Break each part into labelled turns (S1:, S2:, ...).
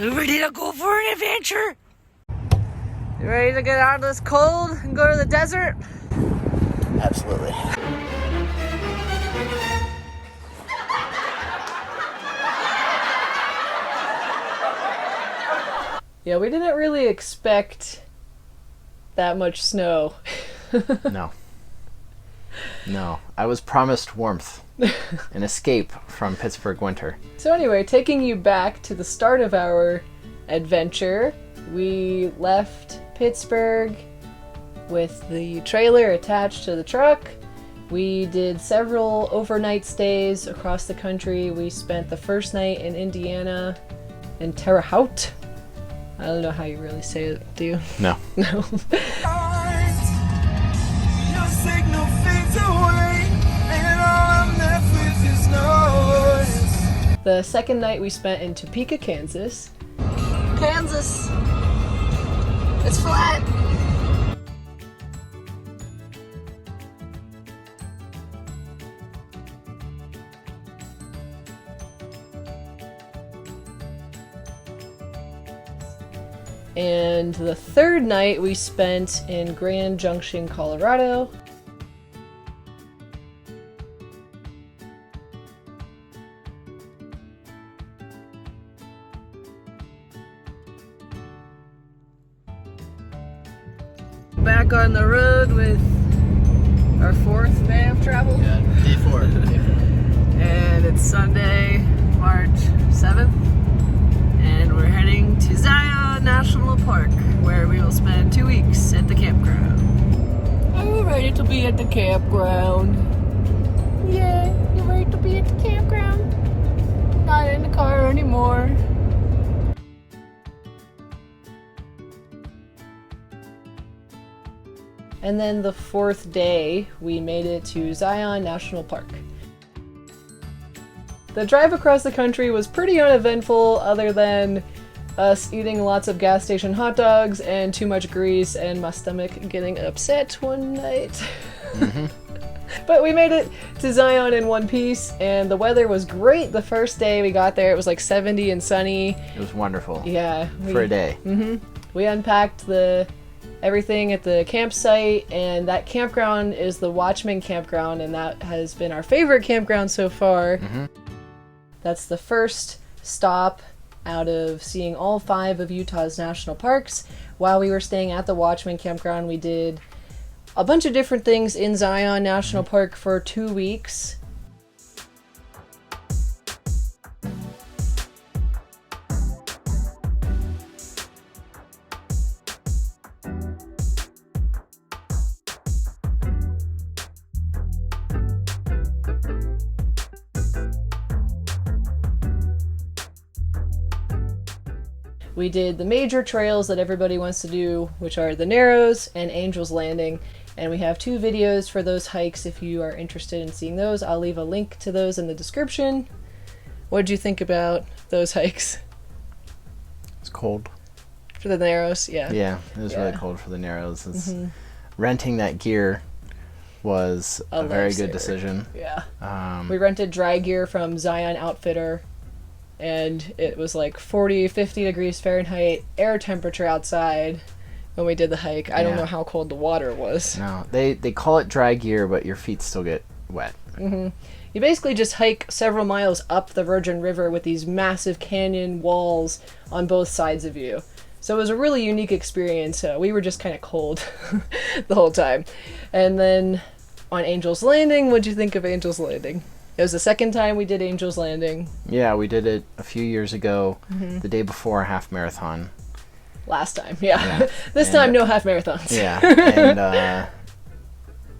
S1: You ready to go for an adventure? You ready to get out of this cold and go to the desert?
S2: Absolutely.
S1: Yeah, we didn't really expect that much snow.
S2: No. I was promised warmth. An escape from Pittsburgh winter.
S1: So anyway, taking you back to the start of our adventure, we left Pittsburgh with the trailer attached to the truck. We did several overnight stays across the country. We spent the first night in Indiana, in Terre Haute. I don't know how you really say it, do you?
S2: No.
S1: No. The second night we spent in Topeka, Kansas. Kansas! It's flat! And the third night we spent in Grand Junction, Colorado. Back on the road with our fourth day of travel.
S2: Yeah, day four.
S1: And it's Sunday, March 7th. And we're heading to Zion National Park, where we will spend 2 weeks at the campground. Are you ready to be at the campground? Yeah, you ready to be at the campground? Not in the car anymore. And then the fourth day, we made it to Zion National Park. The drive across the country was pretty uneventful, other than us eating lots of gas station hot dogs and too much grease and my stomach getting upset one night. Mm-hmm. But we made it to Zion in one piece, and the weather was great the first day we got there. It was like 70 and sunny.
S2: It was wonderful.
S1: Yeah.
S2: For a day.
S1: Mm-hmm. We unpacked everything at the campsite, and that campground is the Watchman Campground, and that has been our favorite campground so far.
S2: Mm-hmm.
S1: That's the first stop out of seeing all 5 of Utah's national parks. While we were staying at the Watchman Campground, we did a bunch of different things in Zion National Park for 2 weeks. We did the major trails that everybody wants to do, which are the Narrows and Angel's Landing, and we have 2 videos for those hikes if you are interested in seeing those. I'll leave a link to those in the description. What did you think about those hikes?
S2: It's cold.
S1: For the Narrows, yeah.
S2: Yeah, it was really cold for the Narrows. Renting that gear was a very good decision.
S1: Yeah. We rented dry gear from Zion Outfitter, and it was like 40, 50 degrees Fahrenheit air temperature outside when we did the hike. I don't know how cold the water was.
S2: No, they call it dry gear, but your feet still get wet.
S1: Mm-hmm. You basically just hike several miles up the Virgin River with these massive canyon walls on both sides of you. So it was a really unique experience. We were just kind of cold the whole time. And then on Angel's Landing, what'd you think of Angel's Landing? It was the second time we did Angel's Landing.
S2: Yeah, we did it a few years ago, the day before our half marathon.
S1: Last time, yeah. This time, no half marathons.
S2: Yeah, and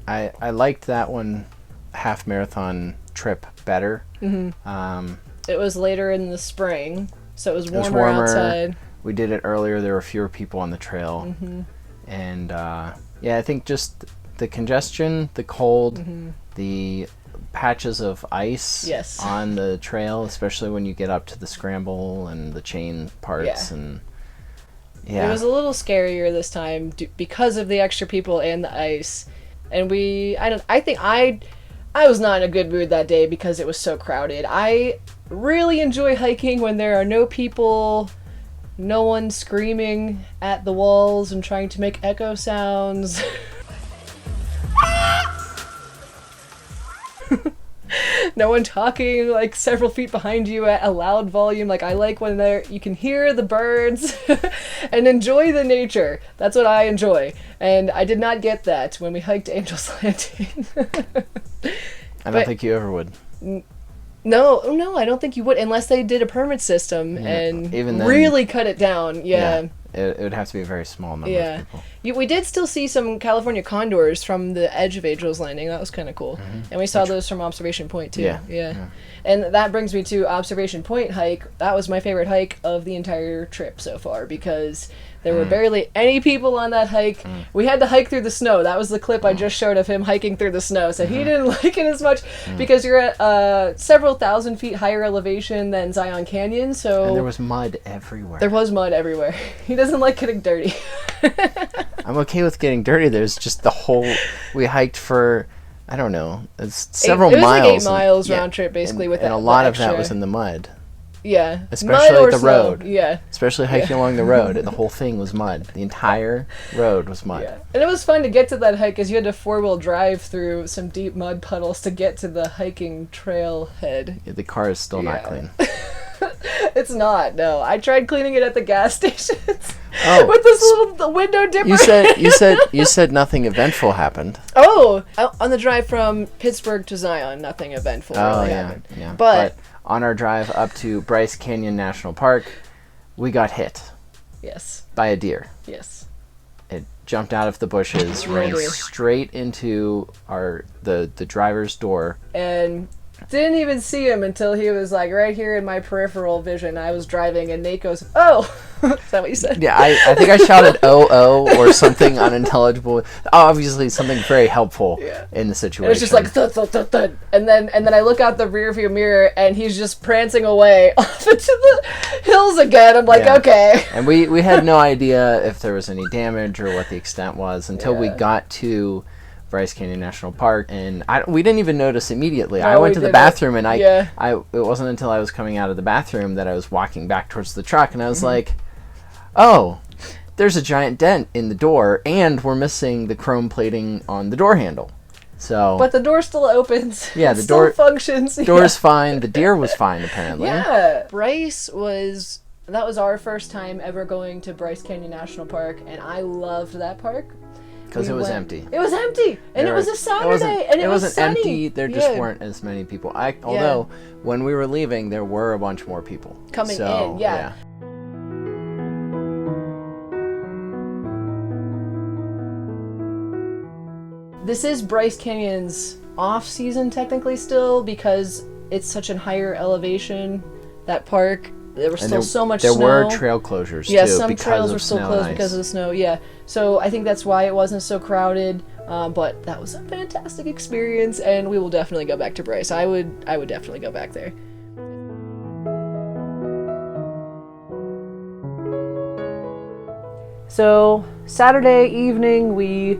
S2: I liked that one half marathon trip better.
S1: Mm-hmm. It was later in the spring, so it was warmer outside.
S2: We did it earlier. There were fewer people on the trail.
S1: Mm-hmm.
S2: And I think just the congestion, the cold, the patches of ice on the trail, especially when you get up to the scramble and the chain parts. And it
S1: was a little scarier this time because of the extra people and the ice. And I think I was not in a good mood that day because it was so crowded. I really enjoy hiking when there are no people No one screaming at the walls and trying to make echo sounds. No one talking like several feet behind you at a loud volume. Like, I like when you can hear the birds and enjoy the nature. That's what I enjoy. And I did not get that when we hiked Angel's Landing.
S2: I don't think you ever would.
S1: No, I don't think you would, unless they did a permit system and even then, really cut it down. Yeah.
S2: It would have to be a very small number of people.
S1: We did still see some California condors from the edge of Angel's Landing. That was kind of cool. And we saw those from Observation Point, too. Yeah. And that brings me to Observation Point hike. That was my favorite hike of the entire trip so far, because there were barely any people on that hike. We had to hike through the snow. That was the clip I just showed of him hiking through the snow. So he didn't like it as much because you're at several thousand feet higher elevation than Zion Canyon. So
S2: and there was mud everywhere.
S1: There was mud everywhere. He doesn't like getting dirty.
S2: I'm okay with getting dirty. There's just the whole... We hiked for... I don't know. It's several miles.
S1: It was like 8 miles round trip, basically, with that.
S2: And a lot of that was in the mud.
S1: Yeah.
S2: Especially the road.
S1: Yeah.
S2: Especially hiking along the road. The whole thing was mud. The entire road was mud.
S1: Yeah. And it was fun to get to that hike, because you had to 4-wheel drive through some deep mud puddles to get to the hiking trail head.
S2: Yeah, the car is still not clean.
S1: It's not, no. I tried cleaning it at the gas stations with this little window dipper.
S2: You said nothing eventful happened.
S1: Oh, on the drive from Pittsburgh to Zion, nothing eventful really happened.
S2: Yeah. But on our drive up to Bryce Canyon National Park, we got hit.
S1: Yes.
S2: By a deer.
S1: Yes.
S2: It jumped out of the bushes, ran straight into the driver's door,
S1: and didn't even see him until he was like right here in my peripheral vision. I was driving and Nate goes, "Oh," is that what you said?
S2: Yeah, I think I shouted "oh" or something unintelligible. Obviously, something very helpful in the situation.
S1: And it's just like thud, thud, thud, thud. And then I look out the rearview mirror and he's just prancing away off into the hills again. I'm like, okay.
S2: And we had no idea if there was any damage or what the extent was until we got to Bryce Canyon National Park, and we didn't even notice immediately. I went to the bathroom, and it wasn't until I was coming out of the bathroom that I was walking back towards the truck, and I was like, oh, there's a giant dent in the door, and we're missing the chrome plating on the door handle. So,
S1: but the door still opens.
S2: Yeah, the
S1: door still functions.
S2: The door's fine. The deer was fine, apparently.
S1: Yeah, Bryce that was our first time ever going to Bryce Canyon National Park, and I loved that park.
S2: Because it was empty.
S1: It was empty, and it was a Saturday, and it was sunny.
S2: Empty. There just weren't as many people. Although when we were leaving, there were a bunch more people
S1: coming in. Yeah. This is Bryce Canyon's off season technically still, because it's such a higher elevation. That park. There was still so much snow.
S2: There were trail closures, too,
S1: some trails were still closed because of the snow, So I think that's why it wasn't so crowded, but that was a fantastic experience, and we will definitely go back to Bryce. I would definitely go back there. So, Saturday evening, we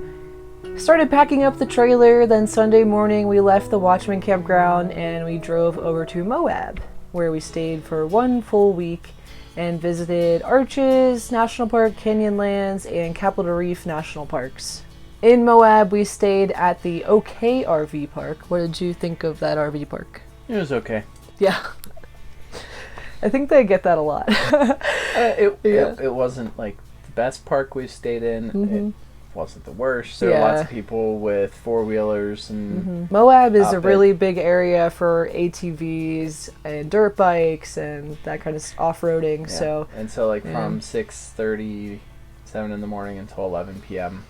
S1: started packing up the trailer, then Sunday morning we left the Watchman Campground, and we drove over to Moab, where we stayed for 1 full week and visited Arches National Park, Canyonlands, and Capitol Reef National Parks. In Moab, we stayed at the OK RV Park. What did you think of that RV park?
S2: It was okay.
S1: Yeah. I think they get that a lot.
S2: It wasn't like the best park we've stayed in. It wasn't the worst. There were lots of people with 4-wheelers and
S1: Moab is a really big area for ATVs and dirt bikes and that kind of off-roading. So
S2: from 6:37 in the morning until 11 p.m.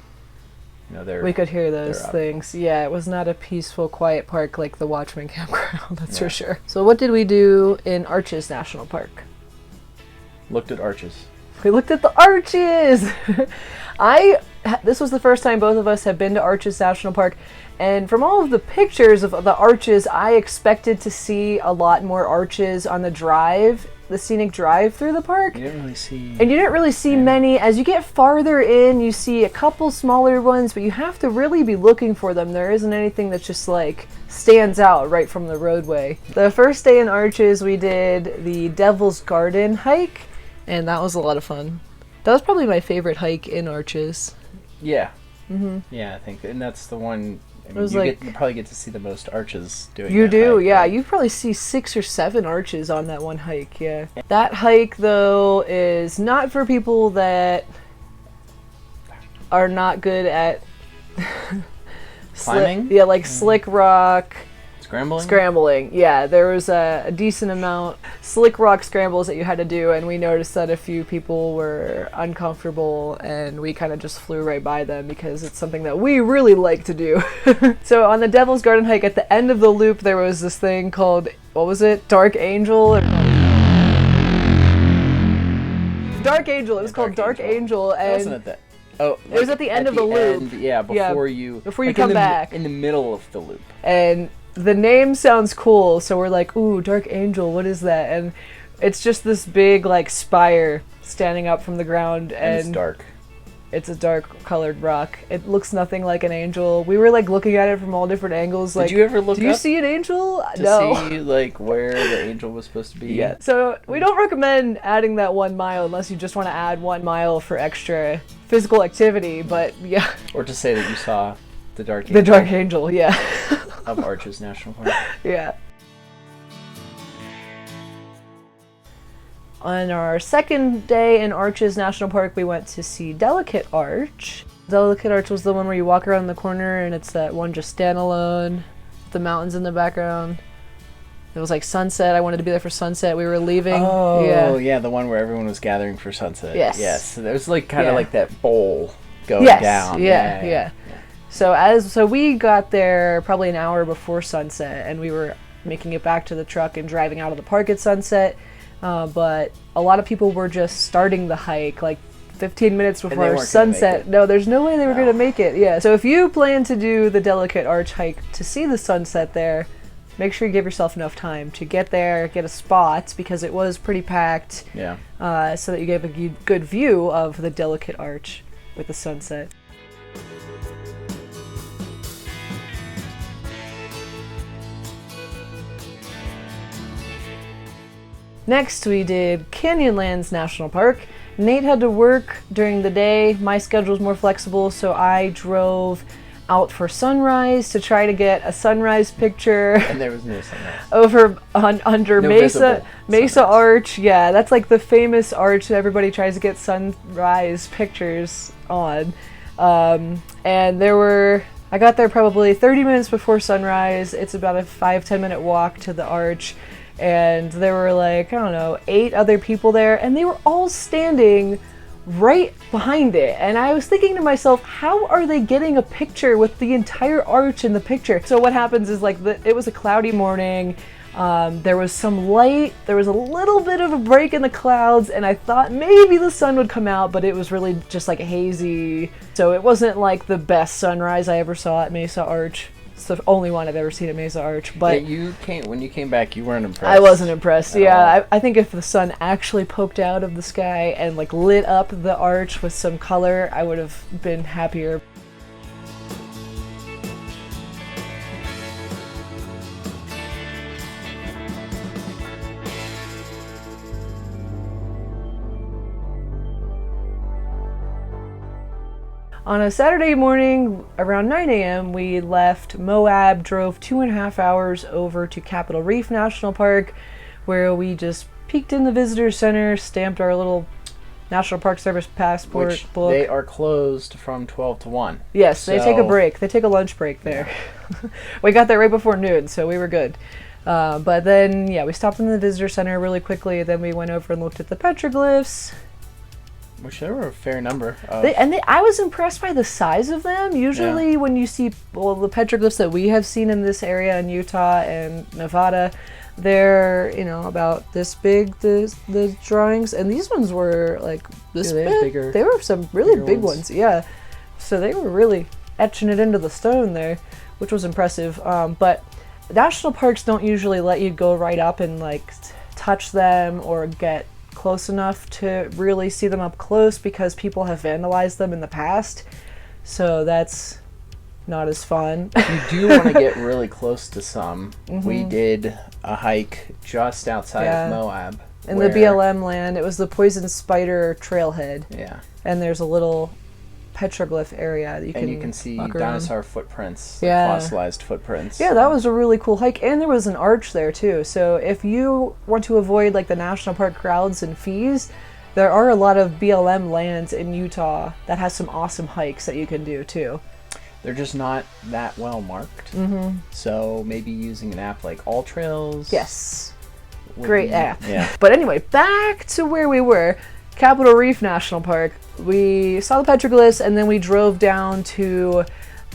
S1: we could hear those things. Yeah, it was not a peaceful, quiet park like the Watchman Campground, that's for sure. So what did we do in Arches National Park?
S2: Looked at arches.
S1: We looked at the arches! This was the first time both of us have been to Arches National Park, and from all of the pictures of the arches, I expected to see a lot more arches on the scenic drive through the park.
S2: You didn't really see...
S1: And you didn't really see many. As you get farther in, you see a couple smaller ones, but you have to really be looking for them. There isn't anything that just stands out right from the roadway. The first day in Arches, we did the Devil's Garden hike, And that was a lot of fun. That was probably my favorite hike in Arches.
S2: Yeah. Yeah, I think, and that's the one. I mean, you probably get to see the most arches doing.
S1: You do,
S2: hike,
S1: yeah.
S2: right?
S1: You probably see 6 or 7 arches on that one hike. Yeah. That hike though is not for people that are not good at
S2: climbing.
S1: Slick rock. Scrambling, yeah. There was a decent amount slick rock scrambles that you had to do, and we noticed that a few people were uncomfortable, and we kind of just flew right by them because it's something that we really like to do. So on the Devil's Garden hike, at the end of the loop, there was this thing called, what was it? Dark Angel? Dark Angel. It was called Dark Angel, and
S2: wasn't it that? Oh,
S1: it was at the end of the loop.
S2: Yeah, before you
S1: come back.
S2: In the middle of the loop.
S1: And the name sounds cool, so we're like, ooh, Dark Angel, what is that? And it's just this big, like, spire standing up from the ground. And
S2: it's dark.
S1: It's a dark colored rock. It looks nothing like an angel. We were, like, looking at it from all different angles. Like,
S2: did you ever look
S1: do you see an angel?
S2: To see, like, where the angel was supposed to be?
S1: Yeah. So we don't recommend adding that 1 mile unless you just want to add 1 mile for extra physical activity, but yeah.
S2: Or to say that you saw the Dark Angel.
S1: The Dark Angel, yeah.
S2: Of Arches National Park.
S1: Yeah. On our second day in Arches National Park, we went to see Delicate Arch. Delicate Arch was the one where you walk around the corner and it's that one just standalone, the mountains in the background. It was like sunset. I wanted to be there for sunset. We were leaving.
S2: Oh, yeah, the one where everyone was gathering for sunset.
S1: Yes.
S2: So there was like kind of like that bowl going down.
S1: Yeah. So we got there probably an hour before sunset, and we were making it back to the truck and driving out of the park at sunset. But a lot of people were just starting the hike like 15 minutes before sunset. No, there's no way they were going to make it. Yeah. So if you plan to do the Delicate Arch hike to see the sunset there, make sure you give yourself enough time to get there, get a spot, because it was pretty packed.
S2: Yeah.
S1: So that you get a good view of the Delicate Arch with the sunset. Next, we did Canyonlands National Park. Nate had to work during the day. My schedule was more flexible, so I drove out for sunrise to try to get a sunrise picture.
S2: And there was no sunrise.
S1: Under Mesa Arch. Yeah, that's like the famous arch that everybody tries to get sunrise pictures on. And I got there probably 30 minutes before sunrise. It's about a 5-10 minute walk to the arch. And there were like, 8 other people there, and they were all standing right behind it. And I was thinking to myself, how are they getting a picture with the entire arch in the picture? So what happens is it was a cloudy morning. There was some light. There was a little bit of a break in the clouds, and I thought maybe the sun would come out, but it was really just like hazy. So it wasn't like the best sunrise I ever saw at Mesa Arch. It's the only one I've ever seen at Mesa Arch. But
S2: when you came back, you weren't impressed.
S1: I wasn't impressed. Yeah, I think if the sun actually poked out of the sky and like lit up the arch with some color, I would have been happier. On a Saturday morning, around 9 a.m., we left Moab, drove 2.5 hours over to Capitol Reef National Park, where we just peeked in the visitor center, stamped our little National Park Service passport book.
S2: They are closed from 12 to 1.
S1: Yes, they take a break. They take a lunch break there. We got there right before noon, so we were good. But then, we stopped in the visitor center really quickly. Then we went over and looked at the petroglyphs.
S2: Which there were a fair number of.
S1: I was impressed by the size of them. Usually when you see the petroglyphs that we have seen in this area in Utah and Nevada, they're, about this big, the drawings. And these ones were like this big. They were some really big ones. Yeah. So they were really etching it into the stone there, which was impressive. But national parks don't usually let you go right up and like touch them or get close enough to really see them up close because people have vandalized them in the past, so that's not as fun.
S2: If you do want to get really close to some, we did a hike just outside of Moab
S1: In the BLM land, it was the Poison Spider trailhead.
S2: Yeah.
S1: And there's a little petroglyph area that
S2: you can see dinosaur footprints, fossilized footprints.
S1: Yeah, that was a really cool hike, and there was an arch there too. So if you want to avoid like the national park crowds and fees, there are a lot of BLM lands in Utah that has some awesome hikes that you can do too.
S2: They're just not that well marked. Mm-hmm. So maybe using an app like All Trails.
S1: Yes, great app.
S2: Yeah.
S1: But anyway, back to where we were. Capitol Reef National Park. We saw the petroglyphs, and then we drove down to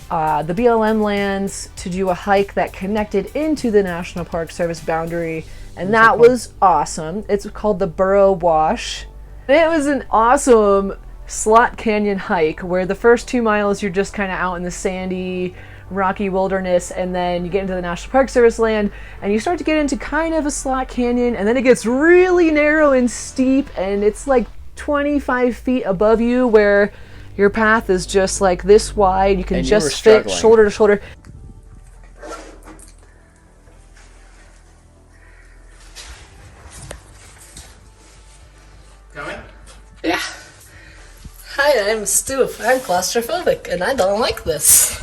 S1: the BLM lands to do a hike that connected into the National Park Service boundary, and that was awesome. It's called the Burrow Wash. It was an awesome slot canyon hike where the first 2 miles you're just kind of out in the sandy, rocky wilderness, and then you get into the National Park Service land and you start to get into kind of a slot canyon, and then it gets really narrow and steep, and it's like 25 feet above you where your path is just like this wide. You can just fit shoulder to shoulder.
S3: Coming?
S1: Yeah. Hi, I'm Stoof. I'm claustrophobic and I don't like this.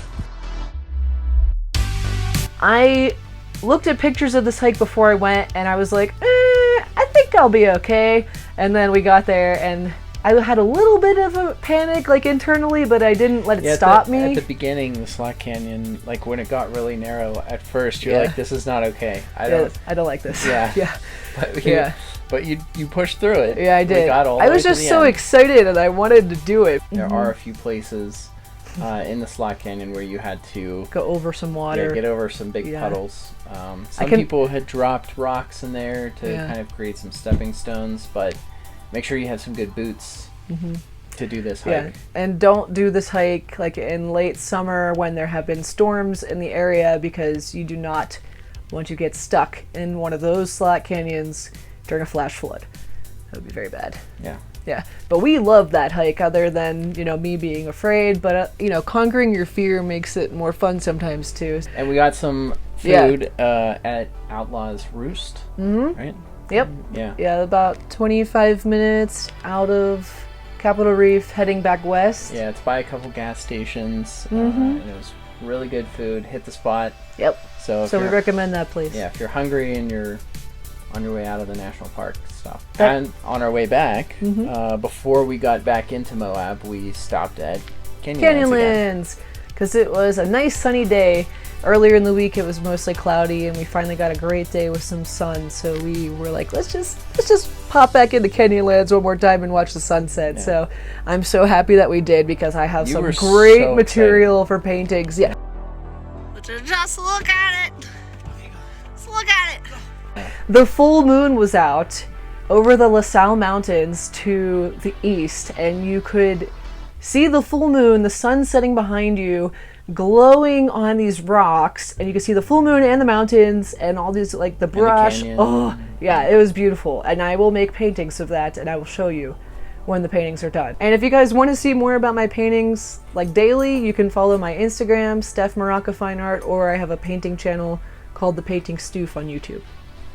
S1: I looked at pictures of this hike before I went, and I was like, I think I'll be okay. And then we got there, and I had a little bit of a panic, like internally, but I didn't let it stop me.
S2: At the beginning, the slot canyon, like when it got really narrow, at first you're like, "This is not okay. I don't
S1: like this."
S2: Yeah. But you pushed through it.
S1: Yeah, I did.
S2: I
S1: was just so excited, and I wanted to do it.
S2: There are a few places in the slot canyon where you had to
S1: go over some water.
S2: Yeah, get over some big puddles. Some people had dropped rocks in there to kind of create some stepping stones, but make sure you have some good boots to do this hike.
S1: Yeah, and don't do this hike like in late summer when there have been storms in the area, because you do not want to get stuck in one of those slot canyons during a flash flood. That would be very bad. Yeah, but we love that hike, other than, me being afraid, but, conquering your fear makes it more fun sometimes, too.
S2: And we got some food at Outlaw's Roost, right?
S1: Yep. Yeah, about 25 minutes out of Capitol Reef, heading back west.
S2: Yeah, it's by a couple gas stations, and it was really good food, hit the spot.
S1: Yep.
S2: So
S1: we recommend that place.
S2: Yeah, if you're hungry and you're on your way out of the national park stuff. And on our way back, before we got back into Moab, we stopped at
S1: Canyonlands, because it was a nice sunny day. Earlier in the week it was mostly cloudy, and we finally got a great day with some sun, so we were like, let's just pop back into Canyonlands one more time and watch the sunset. So I'm so happy that we did, because I have some great material for paintings. Yeah. Just look at it. Just look at it. The full moon was out over the La Salle Mountains to the east, and you could see the full moon, the sun setting behind you, glowing on these rocks, and you could see the full moon and the mountains and all these, like, the brush. Oh, yeah, it was beautiful, and I will make paintings of that, and I will show you when the paintings are done. And if you guys want to see more about my paintings, like, daily, you can follow my Instagram, Steph Maraca Fine Art, or I have a painting channel called The Painting Stoof on YouTube.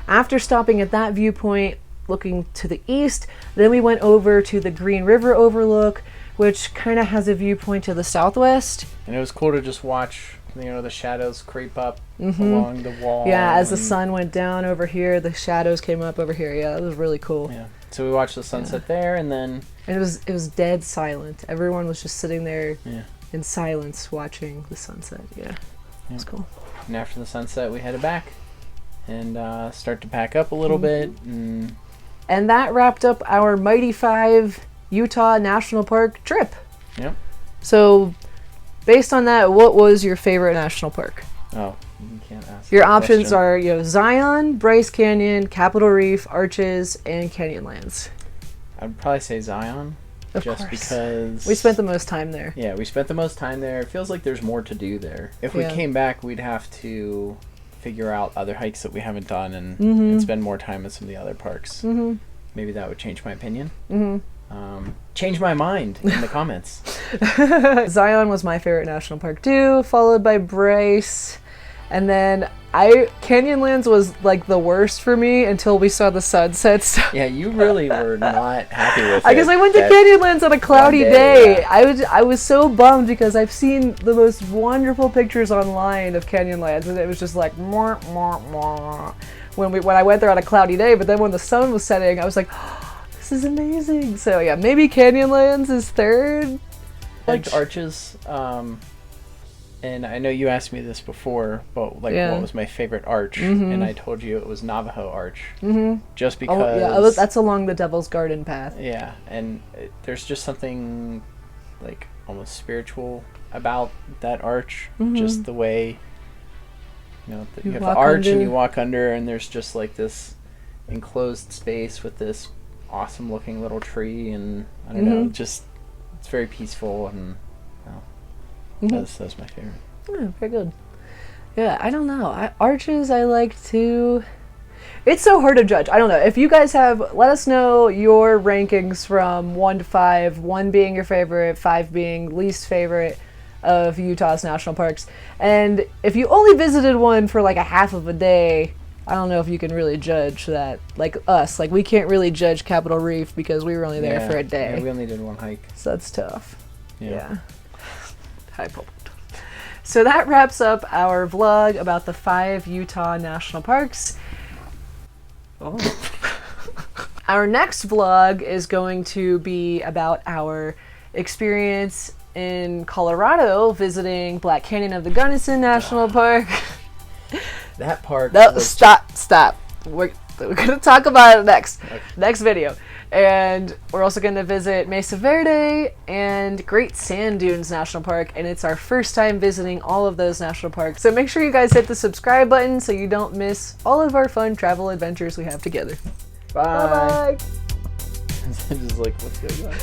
S1: After stopping at that viewpoint, looking to the east, then we went over to the Green River overlook, which kind of has a viewpoint to the southwest.
S2: And it was cool to just watch, the shadows creep up along the wall.
S1: Yeah, as the sun went down over here, the shadows came up over here. Yeah, that was really cool.
S2: Yeah. So we watched the sunset there, and then...
S1: And it was dead silent. Everyone was just sitting there in silence watching the sunset. Yeah, it was cool.
S2: And after the sunset, we headed back and start to pack up a little bit. And
S1: that wrapped up our Mighty 5 Utah National Park trip.
S2: Yep.
S1: So, based on that, what was your favorite national park?
S2: Oh, you can't ask.
S1: Your options are, Zion, Bryce Canyon, Capitol Reef, Arches, and Canyonlands.
S2: I'd probably say Zion.
S1: Of
S2: just
S1: course.
S2: Because
S1: we spent the most time there.
S2: Yeah, we spent the most time there. It feels like there's more to do there. If we came back, we'd have to figure out other hikes that we haven't done and spend more time at some of the other parks. Maybe that would change my opinion. Change my mind in the comments.
S1: Zion was my favorite national park too, followed by Bryce, And then Canyonlands was like the worst for me until we saw the sunsets.
S2: Yeah, you really were not happy with it.
S1: I guess I went to Canyonlands on a cloudy day. Yeah. I was so bummed because I've seen the most wonderful pictures online of Canyonlands, and it was just like mwah, mwah, mwah, when I went there on a cloudy day. But then when the sun was setting, I was like, oh, this is amazing. So yeah, maybe Canyonlands is third.
S2: I liked Arches. And I know you asked me this before, but like, what was my favorite arch? And I told you it was Navajo Arch, just because.
S1: That's along the Devil's Garden path.
S2: Yeah, and there's just something like almost spiritual about that arch, just the way you have the arch and you walk under, and there's just like this enclosed space with this awesome looking little tree, and I don't know, just it's very peaceful and. That's my favorite.
S1: Oh, very good. Yeah, I don't know. Arches I like too. It's so hard to judge. I don't know. If you guys let us know your rankings from 1 to 5, 1 being your favorite, 5 being least favorite of Utah's national parks. And if you only visited one for like a half of a day, I don't know if you can really judge that. Like us, like we can't really judge Capitol Reef because we were only there for a day.
S2: Yeah, we only did 1 hike.
S1: So that's tough. Yeah. So that wraps up our vlog about the 5 Utah national parks. Oh. Our next vlog is going to be about our experience in Colorado visiting Black Canyon of the Gunnison National Park.
S2: That park.
S1: Stop. We're going to talk about it next video. And we're also going to visit Mesa Verde and Great Sand Dunes National Park, and it's our first time visiting all of those national parks. So make sure you guys hit the subscribe button so you don't miss all of our fun travel adventures we have together.
S2: Bye. Bye. Just like, what's going on?